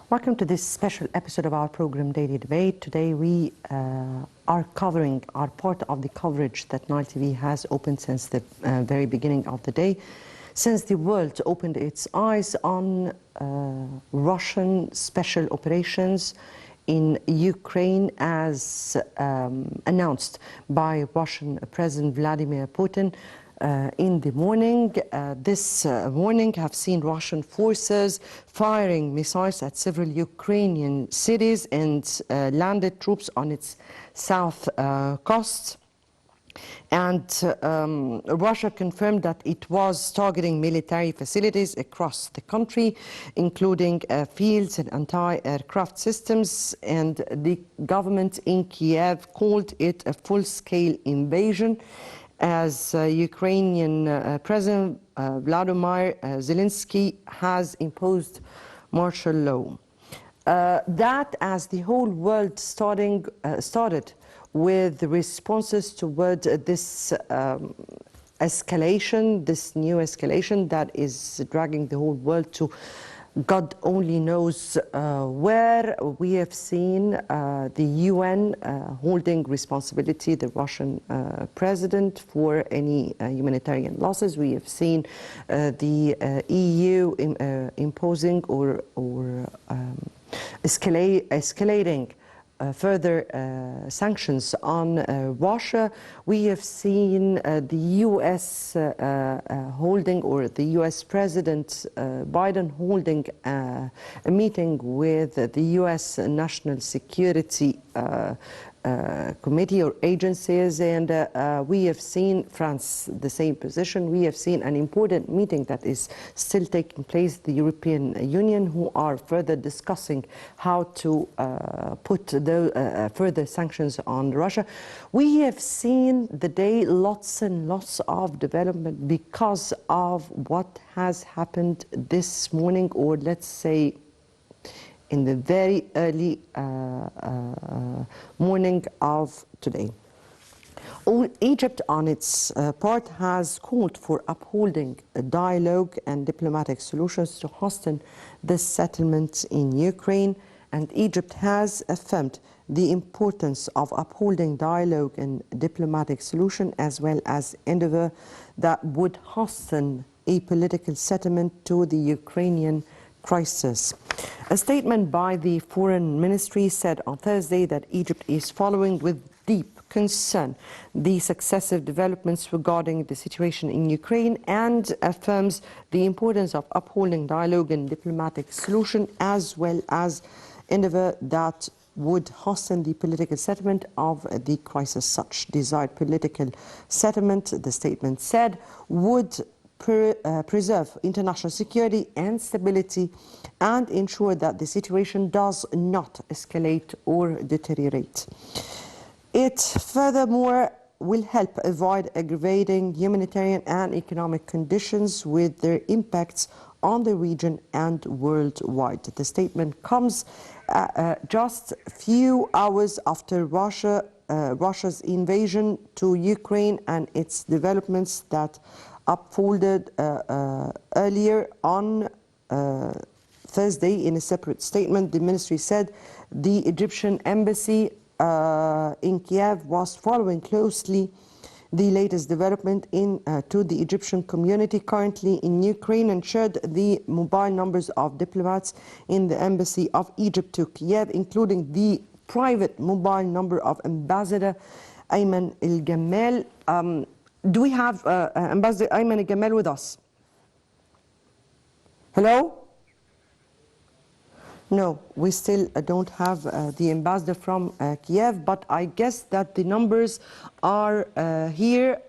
Welcome to this special episode of our program Daily Debate. Today we are part of the coverage that Nile TV has opened since the very beginning of the day, since the world opened its eyes on Russian special operations in Ukraine as announced by Russian President Vladimir Putin. In the morning, this morning have seen Russian forces firing missiles at several Ukrainian cities and landed troops on its south coast. And Russia confirmed that it was targeting military facilities across the country, including fields and anti-aircraft systems. And the government in Kiev called it a full-scale invasion, as Ukrainian President Vladimir Zelensky has imposed martial law. That, as the whole world started with responses toward this escalation, this new escalation that is dragging the whole world to God only knows where. We have seen the UN holding responsibility, the Russian president, for any humanitarian losses. We have seen the EU imposing or escalating further sanctions on Russia. We have seen the US holding, or the US President Biden holding a meeting with the US National Security Committee or agencies, and we have seen France the same position. We have seen an important meeting that is still taking place, the European Union, who are further discussing how to put the further sanctions on Russia. We have seen the day lots and lots of development because of what has happened this morning, or let's say in the very early morning of today. Egypt, on its part, has called for upholding a dialogue and diplomatic solutions to hasten the settlements in Ukraine, and Egypt has affirmed the importance of upholding dialogue and diplomatic solution, as well as endeavor that would hasten a political settlement to the Ukrainian crisis. A statement by the Foreign Ministry said on Thursday that Egypt is following with deep concern the successive developments regarding the situation in Ukraine, and affirms the importance of upholding dialogue and diplomatic solution, as well as endeavor that would hasten the political settlement of the crisis. Such desired political settlement, the statement said, would preserve international security and stability and ensure that the situation does not escalate or deteriorate. It furthermore will help avoid aggravating humanitarian and economic conditions with their impacts on the region and worldwide. The statement comes just a few hours after Russia's invasion to Ukraine and its developments that unfolded earlier on Thursday. In a separate statement, the ministry said the Egyptian embassy in Kiev was following closely the latest development to the Egyptian community currently in Ukraine, and shared the mobile numbers of diplomats in the embassy of Egypt to Kiev, including the private mobile number of Ambassador Ayman El-Gamal. Do we have Ambassador Ayman El-Gamal with us? Hello? No, we still don't have the ambassador from Kiev, but I guess that the numbers are here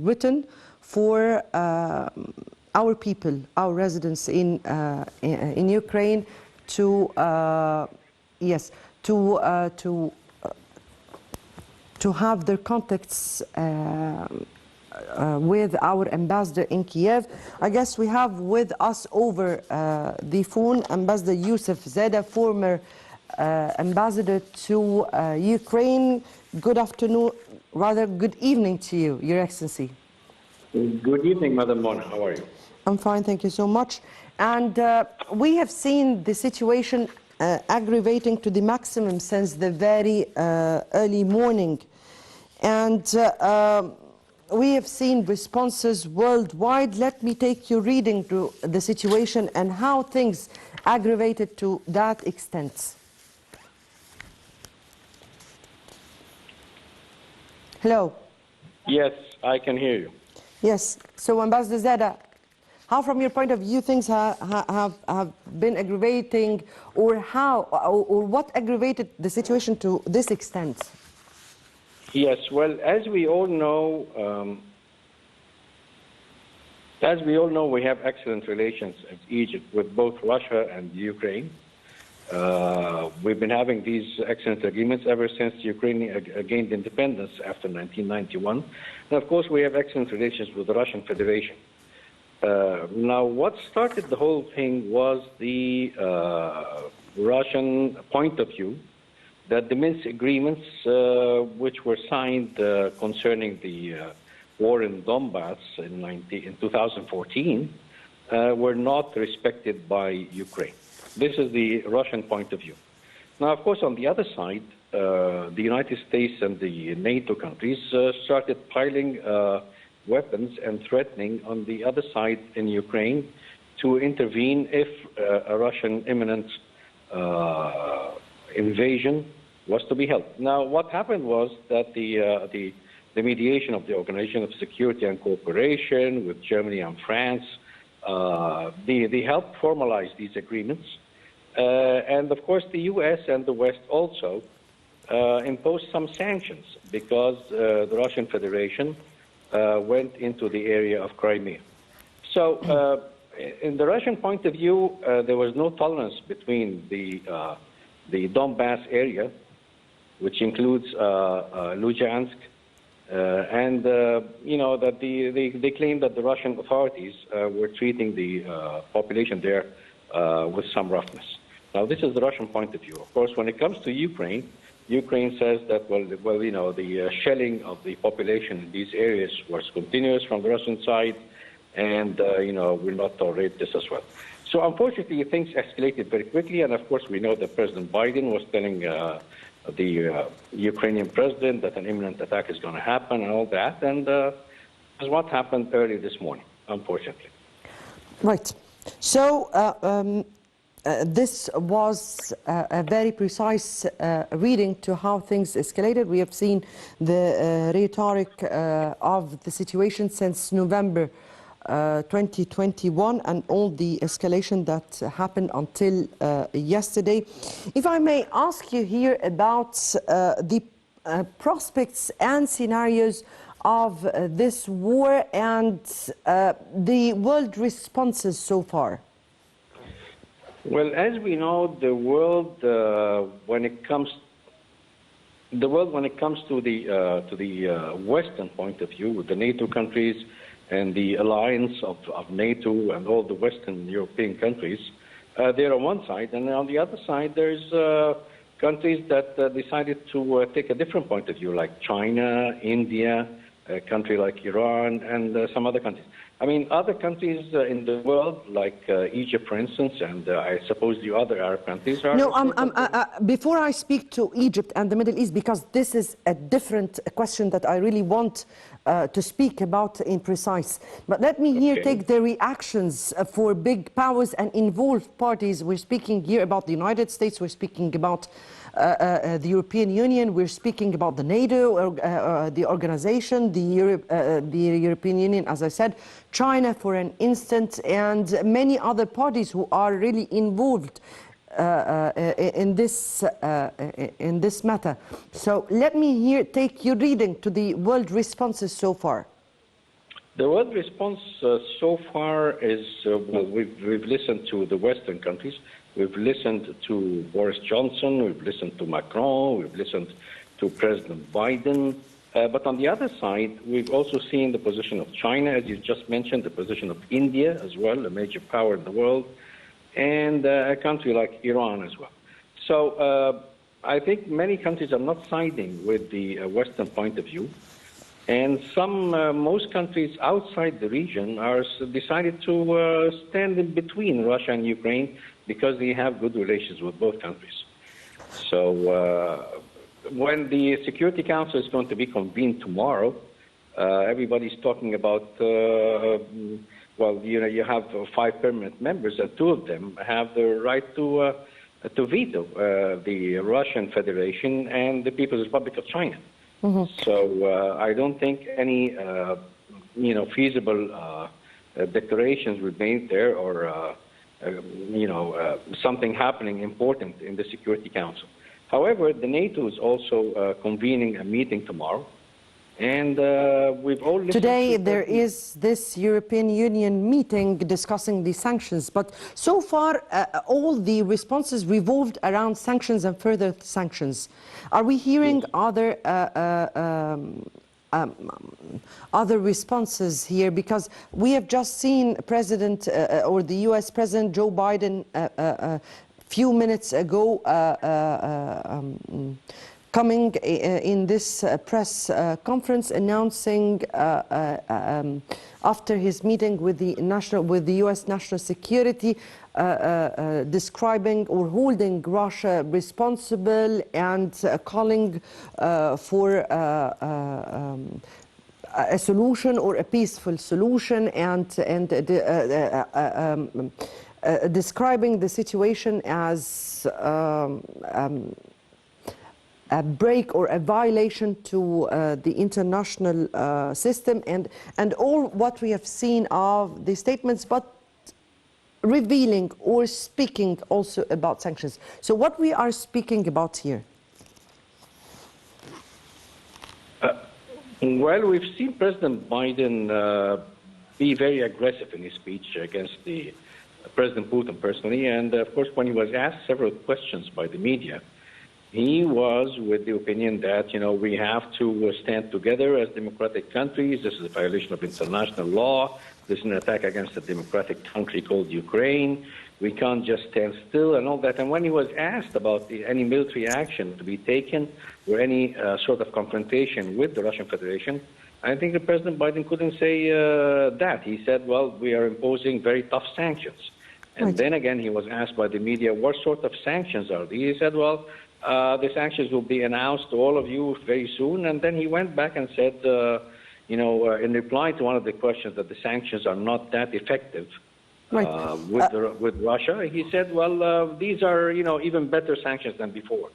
written for our people, our residents in Ukraine, to yes, to have their contacts with our ambassador in Kiev. I guess we have with us over the phone Ambassador Youssef Zada, former ambassador to Ukraine. Good afternoon, rather good evening to you, Your Excellency. Good evening, Madam Mona. How are you? I'm fine, thank you so much. And we have seen the situation aggravating to the maximum since the very early morning. And we have seen responses worldwide. Let me take you reading to the situation and how things aggravated to that extent. Hello. Yes, I can hear you. Yes. So, Ambassador Zada, how, from your point of view, things have been aggravating, or what aggravated the situation to this extent? Yes, well, as we all know, we have excellent relations with Egypt, with both Russia and Ukraine. We've been having these excellent agreements ever since Ukraine gained independence after 1991. And of course, we have excellent relations with the Russian Federation. Now, what started the whole thing was the Russian point of view that the Minsk agreements, which were signed concerning the war in Donbass in 2014, were not respected by Ukraine. This is the Russian point of view. Now, of course, on the other side, the United States and the NATO countries started piling weapons and threatening on the other side in Ukraine to intervene if a Russian imminent invasion was to be held. Now, what happened was that the mediation of the Organization of Security and Cooperation with Germany and France, they helped formalize these agreements. And of course, the U.S. and the West also imposed some sanctions because the Russian Federation went into the area of Crimea. So in the Russian point of view, there was no tolerance between the Donbass area, which includes Luhansk, and that they claim that the Russian authorities were treating the population there with some roughness. Now, this is the Russian point of view. Of course, when it comes to Ukraine, Ukraine says that, the shelling of the population in these areas was continuous from the Russian side, and, will not tolerate this as well. So, unfortunately, things escalated very quickly, and, of course, we know that President Biden was telling the Ukrainian president that an imminent attack is going to happen and all that, and that's what happened early this morning, unfortunately. Right. So, this was a very precise reading to how things escalated. We have seen the rhetoric of the situation since November 2021 and all the escalation that happened until yesterday. If I may ask you here about the prospects and scenarios of this war and the world responses so far. Well, as we know, the world, when it comes to the Western point of view, with the NATO countries and the alliance of NATO and all the Western European countries, they're on one side, and on the other side, there's countries that decided to take a different point of view, like China, India, a country like Iran, and some other countries. I mean, other countries in the world, like Egypt, for instance, and I suppose the other Arab countries are... No, before I speak to Egypt and the Middle East, because this is a different question that I really want to speak about in precise. But let me here take the reactions for big powers and involved parties. We're speaking here about the United States, we're speaking about the European Union, we're speaking about the NATO, the organization, the European Union, as I said, China, for an instance, and many other parties who are really involved in this matter. So let me here take your reading to the world responses so far. The world response so far is, we've listened to the Western countries, we've listened to Boris Johnson, we've listened to Macron, we've listened to President Biden. But on the other side, we've also seen the position of China, as you just mentioned, the position of India as well, a major power in the world, and a country like Iran as well. So I think many countries are not siding with the Western point of view. And most countries outside the region are decided to stand in between Russia and Ukraine, because they have good relations with both countries. So when the Security Council is going to be convened tomorrow, everybody's talking about, well, you have 5 permanent members, and 2 of them have the right to veto the Russian Federation and the People's Republic of China. So I don't think any, feasible declarations were made there, or something happening important in the Security Council. However, the NATO is also convening a meeting tomorrow, and we've all listened today to there is this European Union meeting discussing the sanctions, but so far all the responses revolved around sanctions and further sanctions. Are we hearing other responses here? Because we have just seen President or the US President Joe Biden few minutes ago coming in this press conference, announcing after his meeting with the US National Security, describing or holding Russia responsible and calling for a solution, or a peaceful solution, and describing the situation as a break or a violation to the international system, and all what we have seen of the statements, but revealing or speaking also about sanctions. So what we are speaking about here? Well, we've seen President Biden be very aggressive in his speech against the President Putin personally, and of course when he was asked several questions by the media, he was with the opinion that, we have to stand together as democratic countries. This is a violation of international law. This is an attack against a democratic country called Ukraine. We can't just stand still and all that. And when he was asked about any military action to be taken or any sort of confrontation with the Russian Federation, I think that President Biden couldn't say that. He said, well, we are imposing very tough sanctions. And then again, he was asked by the media, what sort of sanctions are these? He said, well, the sanctions will be announced to all of you very soon. And then he went back and said, in reply to one of the questions that the sanctions are not that effective with Russia, he said, well, these are, even better sanctions than before.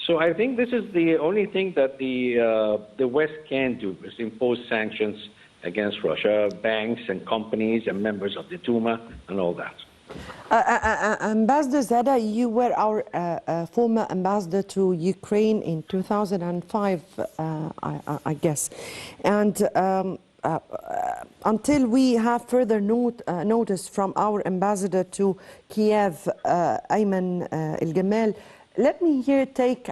So I think this is the only thing that the West can do, is impose sanctions against Russia, banks and companies and members of the Duma and all that. Ambassador Zada, you were our former ambassador to Ukraine in 2005, I guess. And until we have further notice from our ambassador to Kiev, Ayman El-Gamal, let me here take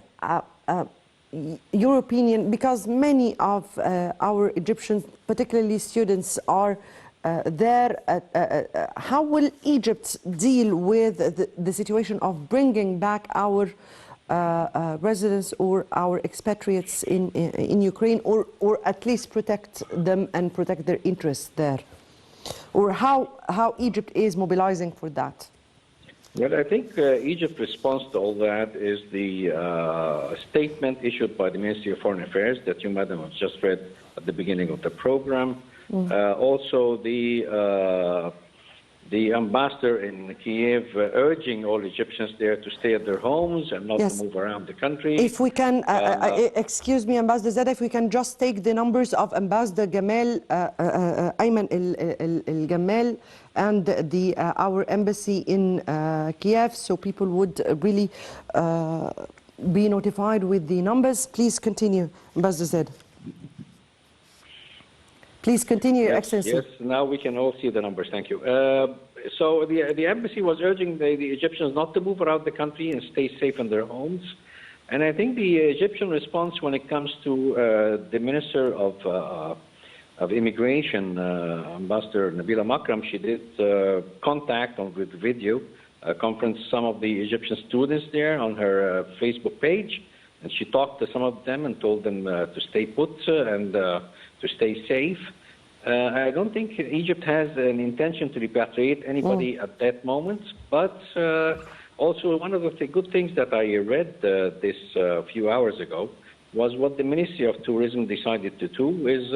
your opinion, because many of our Egyptians, particularly students, are there. How will Egypt deal with the situation of bringing back our residents or our expatriates in Ukraine, or at least protect them and protect their interests there? Or how Egypt is mobilizing for that? Well, I think Egypt's response to all that is the statement issued by the Ministry of Foreign Affairs that you, madam, have just read at the beginning of the program. Also, the ambassador in Kiev urging all Egyptians there to stay at their homes and not to move around the country. If we can, excuse me, Ambassador Zada, if we can just take the numbers of Ambassador Gamal, Ayman El-Gamal, and our embassy in Kiev, so people would really be notified with the numbers. Please continue, Ambassador Zada. Please continue, Your Excellency. Yes, now we can all see the numbers. Thank you. So the embassy was urging the Egyptians not to move around the country and stay safe in their homes. And I think the Egyptian response when it comes to the Minister of Immigration, Ambassador Nabila Makram, she did contact with video conference some of the Egyptian students there on her Facebook page. And she talked to some of them and told them to stay put and to stay safe. I don't think Egypt has an intention to repatriate anybody at that moment, but also one of the good things that I read this few hours ago was what the Ministry of Tourism decided to do is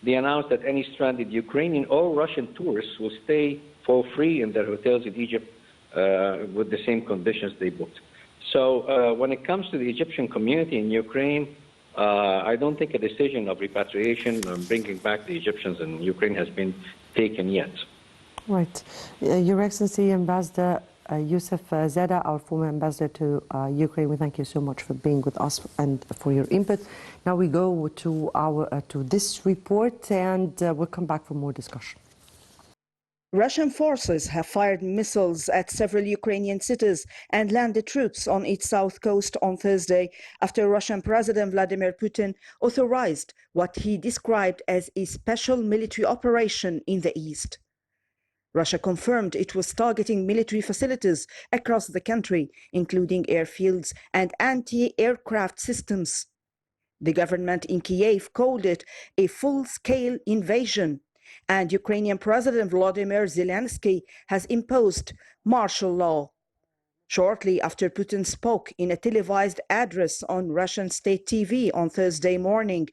they announced that any stranded Ukrainian or Russian tourists will stay for free in their hotels in Egypt with the same conditions they booked. So when it comes to the Egyptian community in Ukraine, I don't think a decision of repatriation and bringing back the Egyptians in Ukraine has been taken yet. Right. Your Excellency, Ambassador Youssef Zada, our former ambassador to Ukraine, we thank you so much for being with us and for your input. Now we go to to this report, and we'll come back for more discussion. Russian forces have fired missiles at several Ukrainian cities and landed troops on its south coast on Thursday after Russian President Vladimir Putin authorized what he described as a special military operation in the east. Russia confirmed it was targeting military facilities across the country, including airfields and anti-aircraft systems. The government in Kiev called it a full-scale invasion, and Ukrainian President Volodymyr Zelensky has imposed martial law. Shortly after Putin spoke in a televised address on Russian state TV on Thursday morning,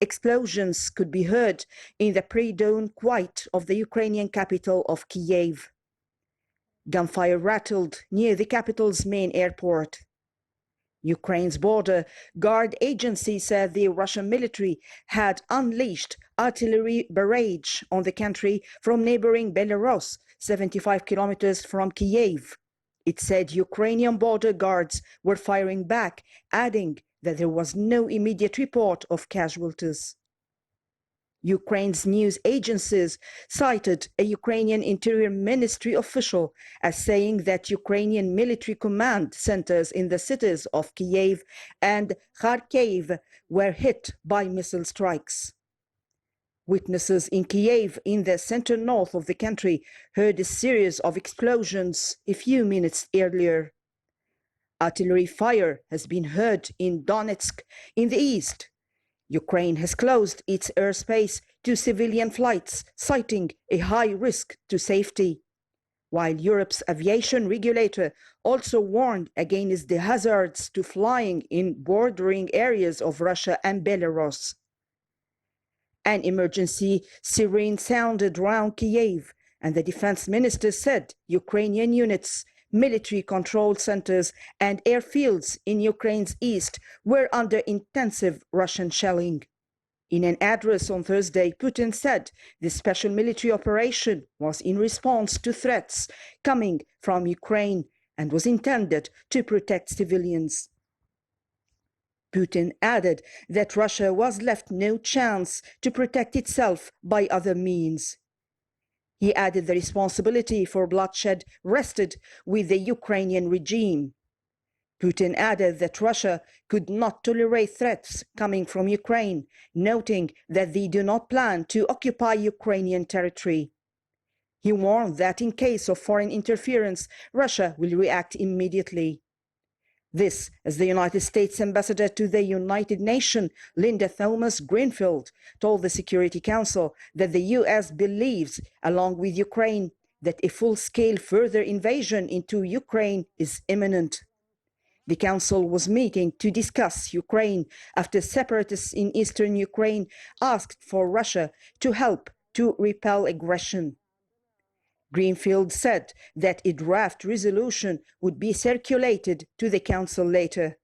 explosions could be heard in the pre-dawn quiet of the Ukrainian capital of Kiev. Gunfire rattled near the capital's main airport. Ukraine's border guard agency said the Russian military had unleashed artillery barrage on the country from neighboring Belarus, 75 kilometers from Kiev. It said Ukrainian border guards were firing back, adding that there was no immediate report of casualties. Ukraine's news agencies cited a Ukrainian Interior Ministry official as saying that Ukrainian military command centers in the cities of Kiev and Kharkiv were hit by missile strikes. Witnesses in Kiev, in the center north of the country, heard a series of explosions a few minutes earlier. Artillery fire has been heard in Donetsk in the east. Ukraine has closed its airspace to civilian flights, citing a high risk to safety, while Europe's aviation regulator also warned against the hazards to flying in bordering areas of Russia and Belarus. An emergency siren sounded around Kiev, and the defense minister said Ukrainian units, military control centers, and airfields in Ukraine's east were under intensive Russian shelling. In an address on Thursday, Putin said the special military operation was in response to threats coming from Ukraine and was intended to protect civilians. Putin added that Russia was left no chance to protect itself by other means. He added the responsibility for bloodshed rested with the Ukrainian regime. Putin added that Russia could not tolerate threats coming from Ukraine, noting that they do not plan to occupy Ukrainian territory. He warned that in case of foreign interference, Russia will react immediately. This, as the United States ambassador to the United Nations, Linda Thomas-Greenfield, told the Security Council that the U.S. believes, along with Ukraine, that a full-scale further invasion into Ukraine is imminent. The Council was meeting to discuss Ukraine after separatists in eastern Ukraine asked for Russia to help to repel aggression. Greenfield said that a draft resolution would be circulated to the Council later.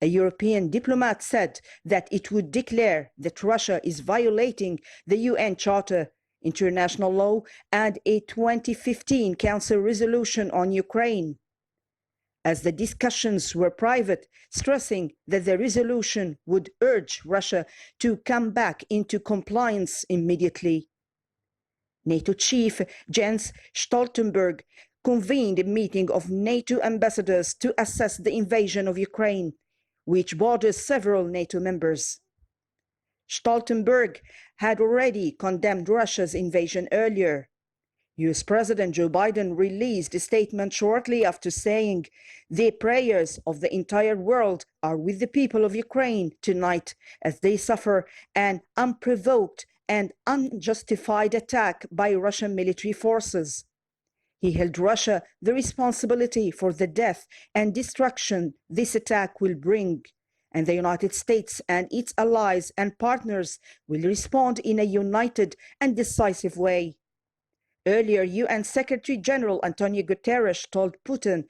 A European diplomat said that it would declare that Russia is violating the UN Charter, international law, and a 2015 Council resolution on Ukraine. As the discussions were private, stressing that the resolution would urge Russia to come back into compliance immediately. NATO chief Jens Stoltenberg convened a meeting of NATO ambassadors to assess the invasion of Ukraine, which borders several NATO members. Stoltenberg had already condemned Russia's invasion earlier. US President Joe Biden released a statement shortly after saying, "The prayers of the entire world are with the people of Ukraine tonight as they suffer an unprovoked and unjustified attack by Russian military forces. He held Russia the responsibility for the death and destruction this attack will bring, and the United States and its allies and partners will respond in a united and decisive way. Earlier, UN Secretary General Antonio Guterres told Putin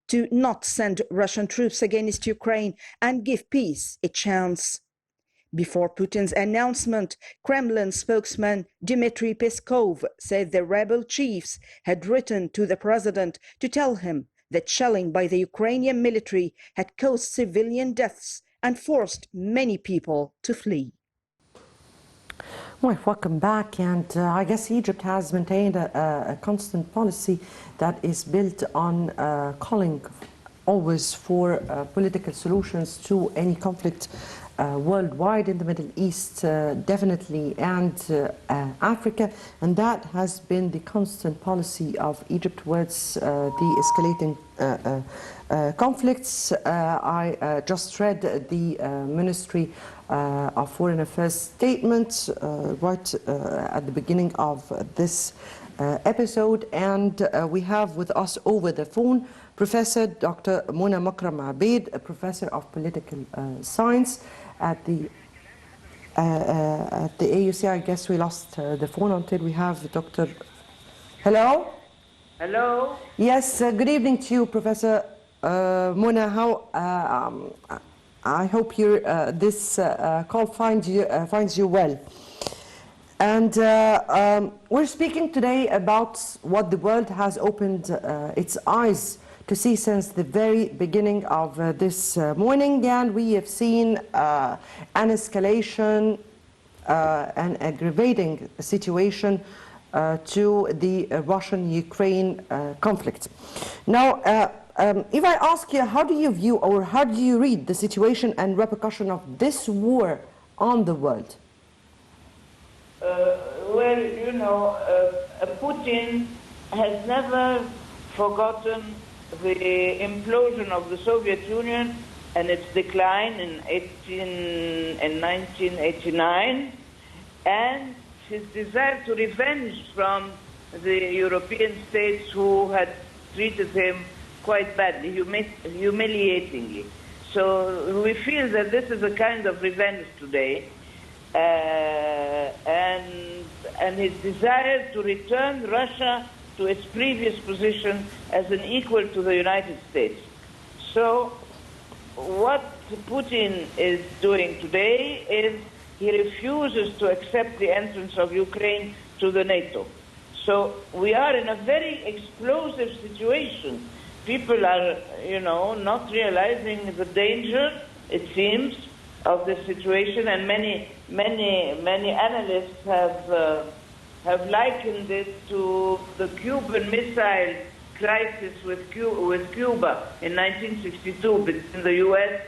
to not send Russian troops against Ukraine and give peace a chance. Before Putin's announcement, Kremlin spokesman Dmitry Peskov said the rebel chiefs had written to the president to tell him that shelling by the Ukrainian military had caused civilian deaths and forced many people to flee. Well, welcome back. And I guess Egypt has maintained a constant policy that is built on calling always for political solutions to any conflict worldwide, in the Middle East, definitely, and Africa. And that has been the constant policy of Egypt towards the escalating conflicts. I just read the Ministry of Foreign Affairs statement right at the beginning of this episode. And we have with us over the phone Professor Dr. Mona Makram Abed, a professor of political science at the AUC. I guess we lost the phone until we have Dr. Hello? Hello? Yes, good evening to you, Professor Mona. How I hope this call finds you well. And we're speaking today about what the world has opened its eyes to see since the very beginning of this morning, and we have seen an escalation, an aggravating situation to the Russian-Ukraine conflict. Now, if I ask you, how do you view or how do you read the situation and repercussion of this war on the world? Well, you know, Putin has never forgotten the implosion of the Soviet Union and its decline in 1989, and his desire to revenge from the European states who had treated him quite badly, humiliatingly. So we feel that this is a kind of revenge today, and his desire to return Russia to its previous position as an equal to the United States. So what Putin is doing today is he refuses to accept the entrance of Ukraine to the NATO. So we are in a very explosive situation. People are, you know, not realizing the danger, it seems, of the situation, and many analysts have likened it to the Cuban Missile Crisis with Cuba in 1962 between the U.S.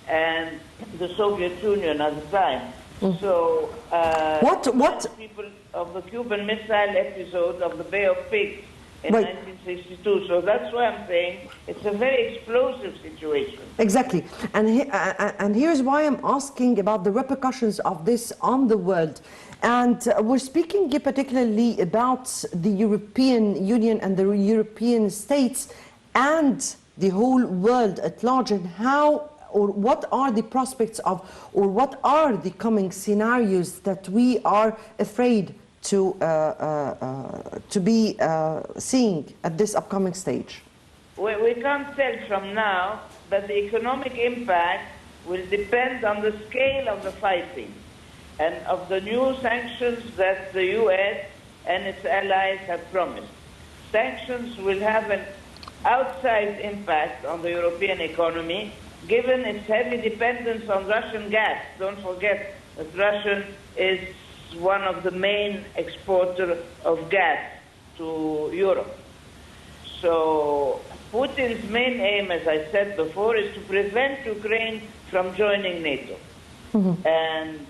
and the Soviet Union at the time. So What people of the Cuban Missile episode of the Bay of Pigs in 1962. So that's why I'm saying it's a very explosive situation. Exactly. And here's why I'm asking about the repercussions of this on the world. And we're speaking particularly about the European Union and the European states and the whole world at large, and how or what are the prospects of, or what are the coming scenarios that we are afraid to be seeing at this upcoming stage? We can't tell from now, but the economic impact will depend on the scale of the fighting and of the new sanctions that the U.S. and its allies have promised. Sanctions will have an outsized impact on the European economy, given its heavy dependence on Russian gas. Don't forget that Russia is one of the main exporters of gas to Europe. So Putin's main aim, as I said before, is to prevent Ukraine from joining NATO. And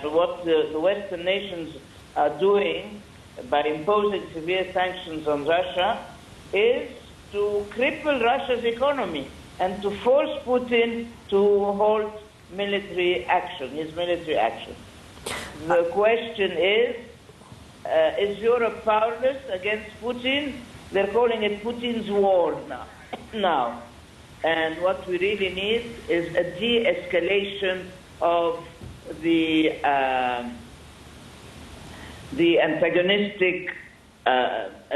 what the Western nations are doing by imposing severe sanctions on Russia is to cripple Russia's economy and to force Putin to halt military action, his military action. The question is Europe powerless against Putin? They're calling it Putin's war now. And what we really need is a de-escalation of the antagonistic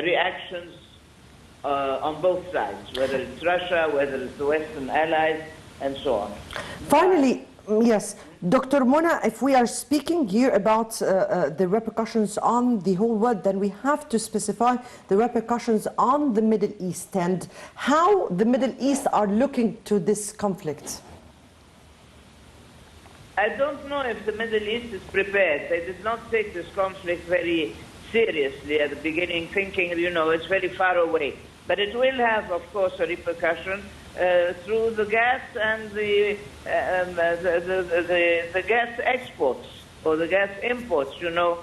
reactions on both sides, whether it's Russia, whether it's the Western allies, and so on. Finally, yes, Dr. Mona, if we are speaking here about the repercussions on the whole world, then we have to specify the repercussions on the Middle East and how the Middle East are looking to this conflict. I don't know if the Middle East is prepared. They did not take this conflict very seriously at the beginning, thinking, you know, it's very far away. But it will have, of course, a repercussion through the gas and the gas exports or the gas imports, you know.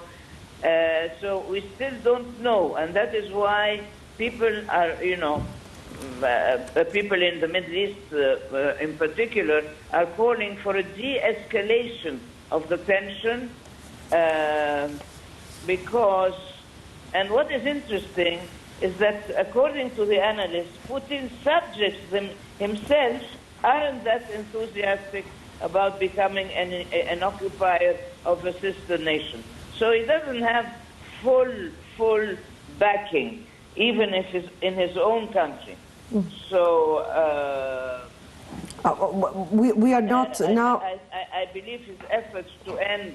So we still don't know, and that is why people are, you know, people in the Middle East in particular are calling for a de-escalation of the tension because, and what is interesting is that according to the analysts, Putin's subjects himself aren't that enthusiastic about becoming an occupier of a sister nation. So he doesn't have full backing, even if it's in his own country. So we are not now. I believe his efforts to end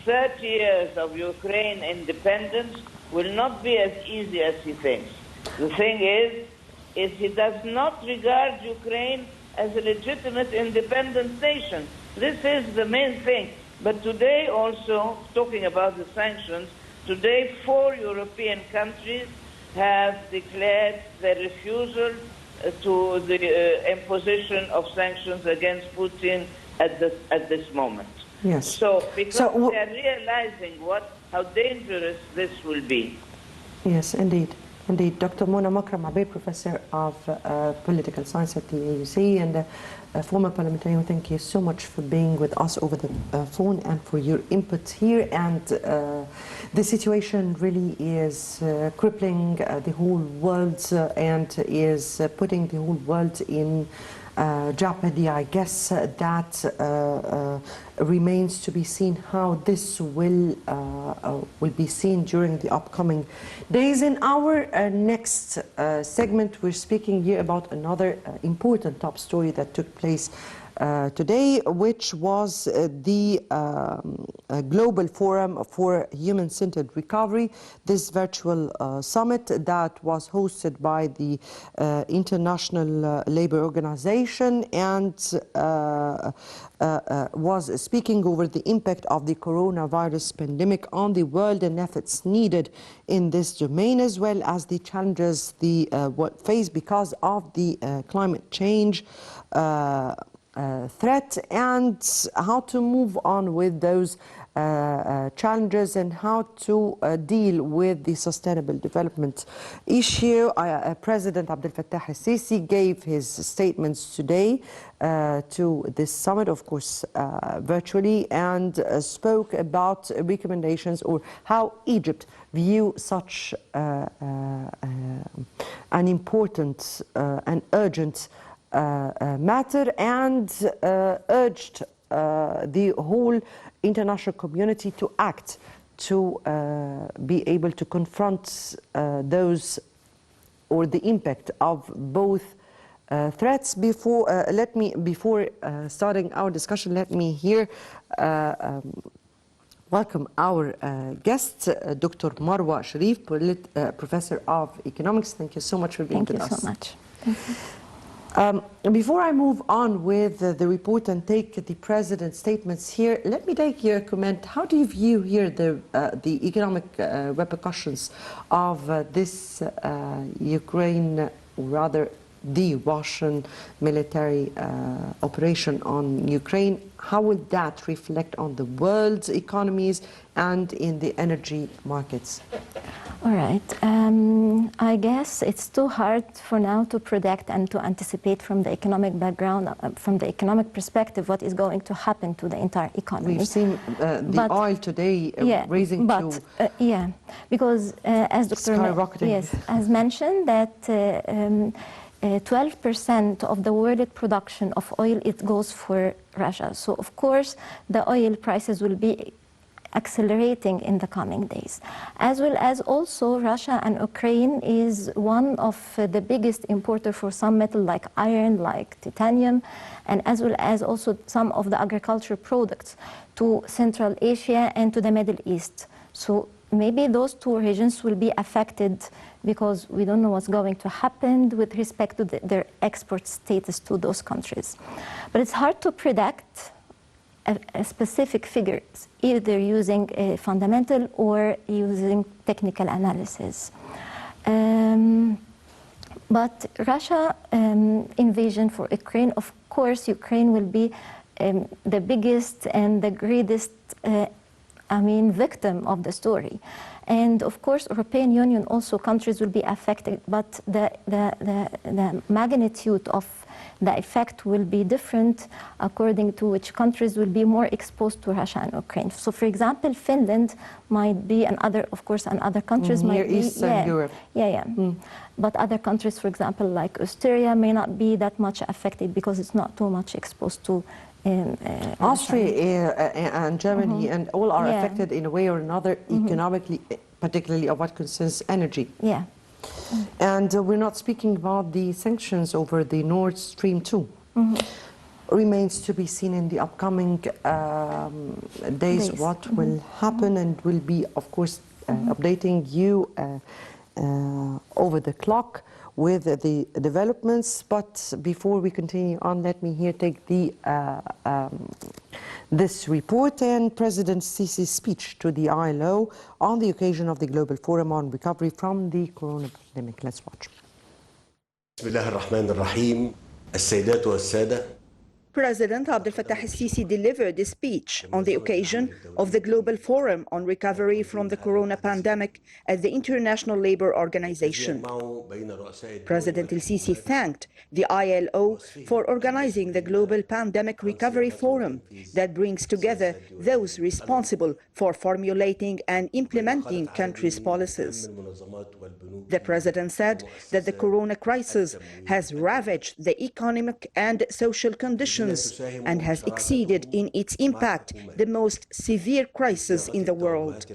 30 years of Ukraine independence will not be as easy as he thinks. The thing is he does not regard Ukraine as a legitimate independent nation. This is the main thing. But today also, talking about the sanctions, today 4 European countries have declared their refusal to the imposition of sanctions against Putin at this moment. Yes. So because they are realizing how dangerous this will be. Yes, indeed. Indeed. Dr. Mona Makram Abe, Professor of Political Science at the AUC and a former parliamentarian, thank you so much for being with us over the phone and for your input here. And the situation really is crippling the whole world and is putting the whole world in jeopardy. I guess that remains to be seen how this will be seen during the upcoming days. In our next segment, we're speaking here about another important top story that took place today, which was the Global Forum for Human-Centered Recovery, this virtual summit that was hosted by the International Labour Organization and was speaking over the impact of the coronavirus pandemic on the world and efforts needed in this domain, as well as the challenges the world face because of the climate change threat and how to move on with those challenges and how to deal with the sustainable development issue. President Abdel Fattah al-Sisi gave his statements today to this summit, of course, virtually, and spoke about recommendations or how Egypt view such an important and urgent matter and urged the whole international community to act to be able to confront those or the impact of both threats. Before starting our discussion, let me here welcome our guest, Dr. Marwa Sherif, Professor of Economics. Thank you so much for being with us. Thank you so much. Thank you. Before I move on with the report and take the President's statements here, let me take your comment. How do you view here the economic repercussions of this Ukraine, or rather the Russian military operation on Ukraine? How will that reflect on the world's economies and in the energy markets? All right. I guess it's too hard for now to predict and to anticipate from the economic background, from the economic perspective, what is going to happen to the entire economy. We've seen the oil today raising to yeah, because as Dr. skyrocketing. Yes, as mentioned that 12% of the world production of oil, it goes for Russia. So of course the oil prices will be accelerating in the coming days. As well as also Russia and Ukraine is one of the biggest importer for some metal like iron, like titanium, and as well as also some of the agricultural products to Central Asia and to the Middle East. So maybe those two regions will be affected because we don't know what's going to happen with respect to their export status to those countries. But it's hard to predict a specific figures, either using a fundamental or using technical analysis. But Russia invasion for Ukraine, of course, Ukraine will be the biggest and the greatest victim of the story. And of course, European Union also countries will be affected, but the magnitude of the effect will be different according to which countries will be more exposed to Russia and Ukraine. So for example, Finland might be, and other countries might be. Eastern Europe. But other countries, for example, like Austria may not be that much affected because it's not too much exposed to Austria and Germany and all are affected in a way or another economically, particularly of what concerns energy. Yeah. And we're not speaking about the sanctions over the Nord Stream 2. Remains to be seen in the upcoming days what will happen, and will be, of course, updating you over the clock with the developments. But before we continue on, let me here take the this report and President Sisi's speech to the ILO on the occasion of the Global Forum on Recovery from the Corona pandemic. Let's watch. بسم الله الرحمن الرحيم السيدات والسادة. President Abdel Fattah al-Sisi delivered a speech on the occasion of the Global Forum on Recovery from the Corona Pandemic at the International Labour Organization. President al-Sisi thanked the ILO for organizing the Global Pandemic Recovery Forum that brings together those responsible for formulating and implementing countries' policies. The President said that the Corona crisis has ravaged the economic and social conditions and has exceeded in its impact the most severe crisis in the world.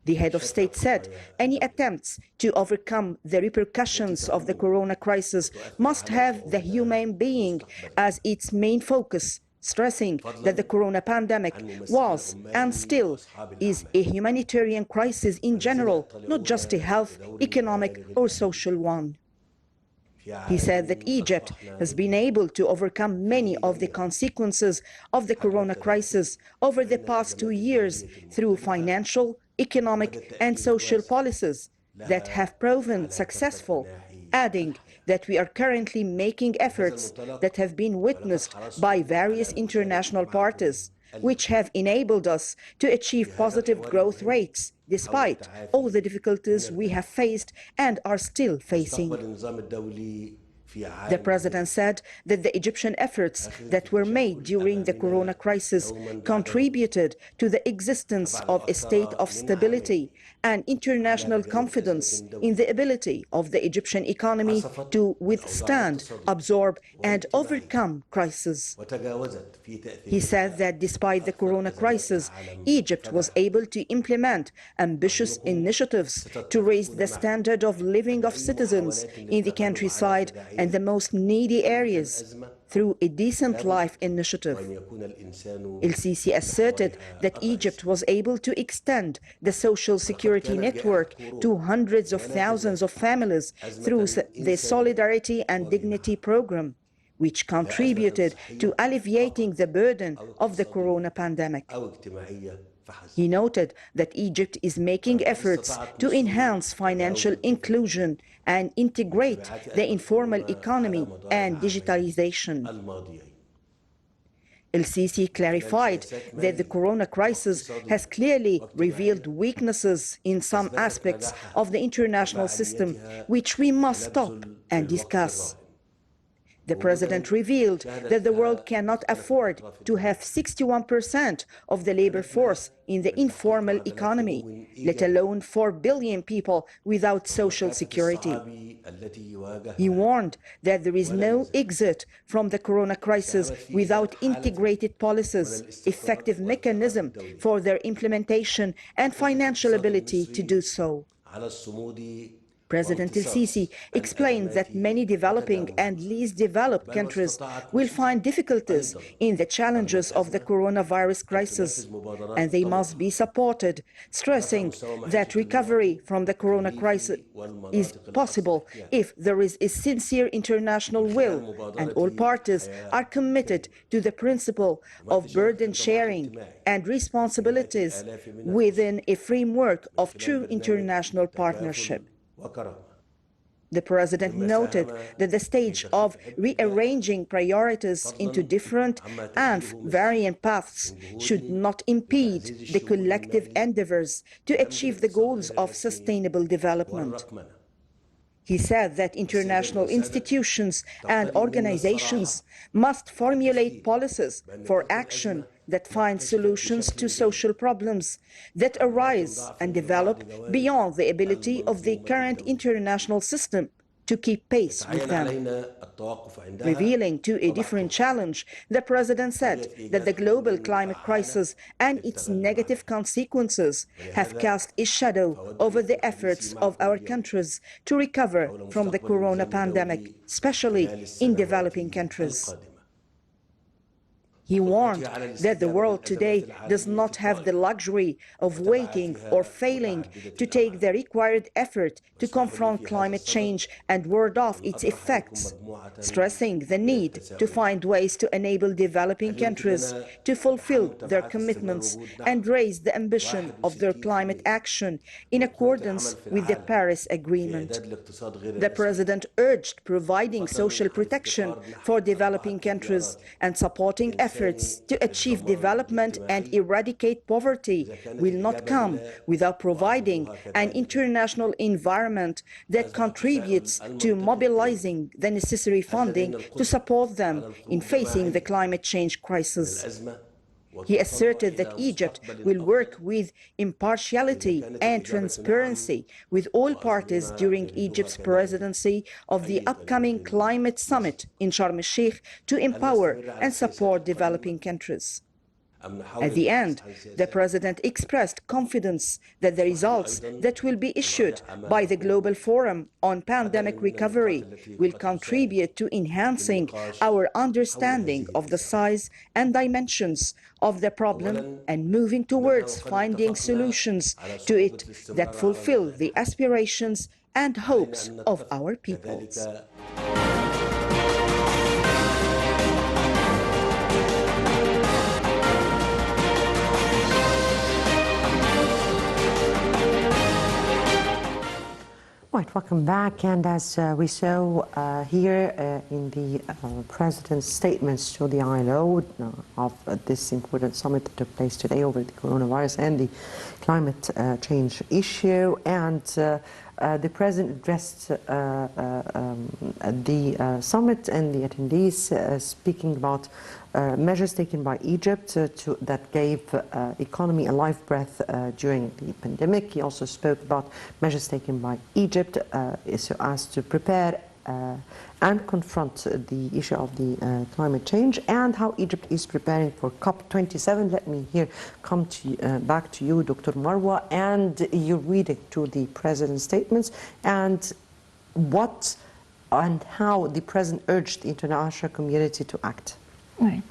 The head of state said any attempts to overcome the repercussions of the Corona crisis must have the human being as its main focus, stressing that the Corona pandemic was and still is a humanitarian crisis in general, not just a health, economic or social one. He said that Egypt has been able to overcome many of the consequences of the Corona crisis over the past 2 years through financial, economic and social policies that have proven successful, adding that we are currently making efforts that have been witnessed by various international parties, which have enabled us to achieve positive growth rates despite all the difficulties we have faced and are still facing. The President said that the Egyptian efforts that were made during the Corona crisis contributed to the existence of a state of stability and international confidence in the ability of the Egyptian economy to withstand, absorb and overcome crises. He said that despite the Corona crisis, Egypt was able to implement ambitious initiatives to raise the standard of living of citizens in the countryside and the most needy areas through a decent life initiative. El-Sisi asserted that Egypt was able to extend the social security network to hundreds of thousands of families through the Solidarity and Dignity program, which contributed to alleviating the burden of the Corona pandemic. He noted that Egypt is making efforts to enhance financial inclusion and integrate the informal economy and digitalization. El-Sisi clarified that the corona crisis has clearly revealed weaknesses in some aspects of the international system, which we must stop and discuss. The president revealed that the world cannot afford to have 61% of the labor force in the informal economy, let alone 4 billion people without social security. He warned that there is no exit from the corona crisis without integrated policies, effective mechanism for their implementation, and financial ability to do so. President El-Sisi explained that many developing and least developed countries will find difficulties in the challenges of the coronavirus crisis, and they must be supported, stressing that recovery from the corona crisis is possible if there is a sincere international will and all parties are committed to the principle of burden sharing and responsibilities within a framework of true international partnership. The president noted that the stage of rearranging priorities into different and varying paths should not impede the collective endeavors to achieve the goals of sustainable development. He said that international institutions and organizations must formulate policies for action that find solutions to social problems that arise and develop beyond the ability of the current international system to keep pace with them. Revealing to a different challenge, the president said that the global climate crisis and its negative consequences have cast a shadow over the efforts of our countries to recover from the corona pandemic, especially in developing countries. He warned that the world today does not have the luxury of waiting or failing to take the required effort to confront climate change and ward off its effects, stressing the need to find ways to enable developing countries to fulfill their commitments and raise the ambition of their climate action in accordance with the Paris Agreement. The president urged providing social protection for developing countries and supporting efforts to achieve development and eradicate poverty will not come without providing an international environment that contributes to mobilizing the necessary funding to support them in facing the climate change crisis. He asserted that Egypt will work with impartiality and transparency with all parties during Egypt's presidency of the upcoming climate summit in Sharm el-Sheikh to empower and support developing countries. At the end, the president expressed confidence that the results that will be issued by the Global Forum on Pandemic Recovery will contribute to enhancing our understanding of the size and dimensions of the problem and moving towards finding solutions to it that fulfill the aspirations and hopes of our peoples. Right, welcome back. And as we saw here in the President's statements to the ILO of this important summit that took place today over the coronavirus and the climate change issue, and the President addressed the summit and the attendees, speaking about measures taken by Egypt that gave economy a life breath during the pandemic. He also spoke about measures taken by Egypt so as to prepare and confront the issue of the climate change, and how Egypt is preparing for COP27. Let me here come to back to you, Dr. Marwa, and you read it to the President's statements and what and how the President urged the international community to act. Right.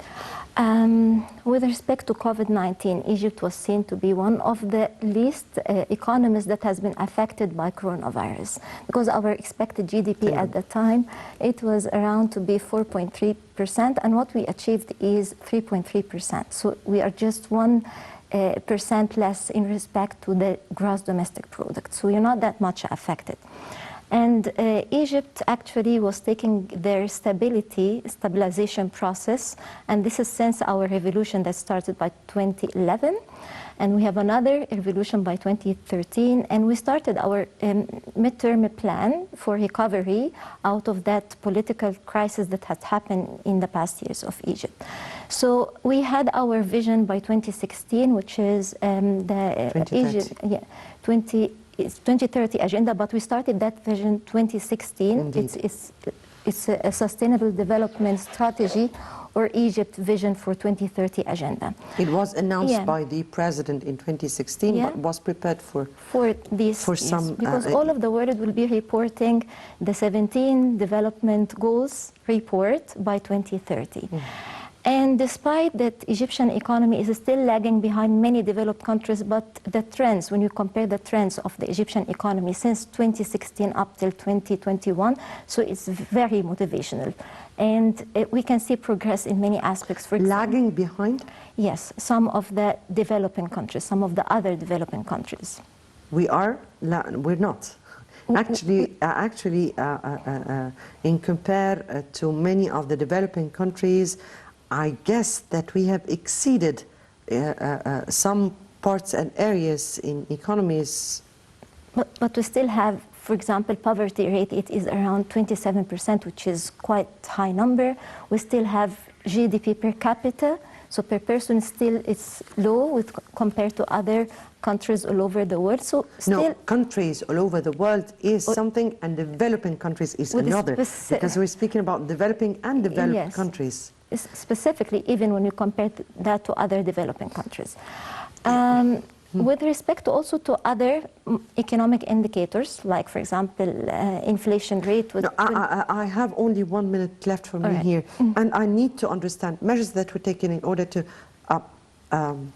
With respect to COVID-19, Egypt was seen to be one of the least economies that has been affected by coronavirus, because our expected GDP at the time, it was around to be 4.3%, and what we achieved is 3.3%. So we are just 1% less in respect to the gross domestic product. So we're not that much affected. And Egypt actually was taking their stabilization process, and this is since our revolution that started by 2011. And we have another revolution by 2013, and we started our midterm plan for recovery out of that political crisis that has happened in the past years of Egypt. So we had our vision by 2016, which is the 2030 agenda, but we started that vision 2016. It's a sustainable development strategy, or Egypt Vision for 2030 agenda. It was announced by the president in 2016, but was prepared for some because all of the world will be reporting the 17 development goals report by 2030. And despite that, Egyptian economy is still lagging behind many developed countries, but the trends, when you compare the trends of the Egyptian economy since 2016 up till 2021, so it's very motivational. And we can see progress in many aspects. For example, lagging behind? Yes, some of the developing countries, some of the other developing countries. We're not. Actually, in compare to many of the developing countries, I guess that we have exceeded some parts and areas in economies. But we still have, for example, poverty rate, it is around 27%, which is quite high number. We still have GDP per capita, so per person still it's low compared to other countries all over the world. So still, no, countries all over the world is something, and developing countries is another, because we're speaking about developing and developed countries. Specifically, even when you compare that to other developing countries. With respect also to other economic indicators, like, for example, inflation rate. I have only 1 minute left for me here, and I need to understand measures that were taken in order to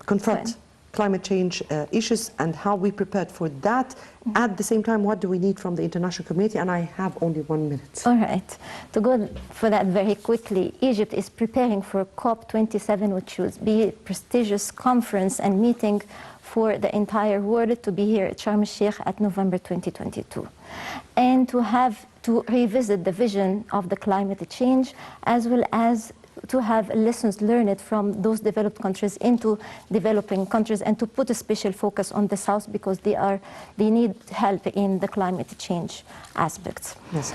confront climate change issues and how we prepared for that. At the same time, what do we need from the international community? And I have only 1 minute. All right. To go for that very quickly, Egypt is preparing for COP27, which will be a prestigious conference and meeting for the entire world, to be here at Sharm el-Sheikh at November 2022. And to revisit the vision of the climate change, as well as to have lessons learned from those developed countries into developing countries, and to put a special focus on the South, because they need help in the climate change aspects. Yes.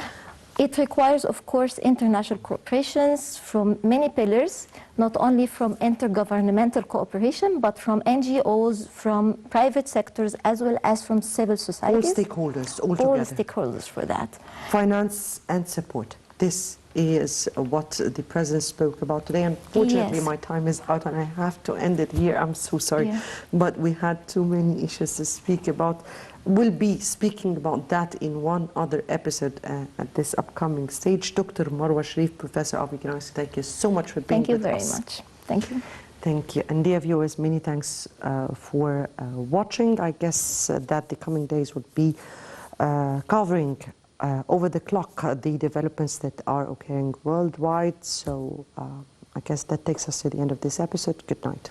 It requires, of course, international cooperations from many pillars, not only from intergovernmental cooperation, but from NGOs, from private sectors, as well as from civil society. All stakeholders, all together. All stakeholders for that. Finance and support. This is what the President spoke about today. Unfortunately, my time is out and I have to end it here. I'm so sorry. But we had too many issues to speak about. We'll be speaking about that in one other episode at this upcoming stage. Dr. Marwa Sherif, Professor of Economics, thank you so much for being with us. Thank you very much. Thank you. Thank you. And dear viewers, many thanks for watching. I guess that the coming days would be covering over the clock the developments that are occurring worldwide. So I guess that takes us to the end of this episode. Good night.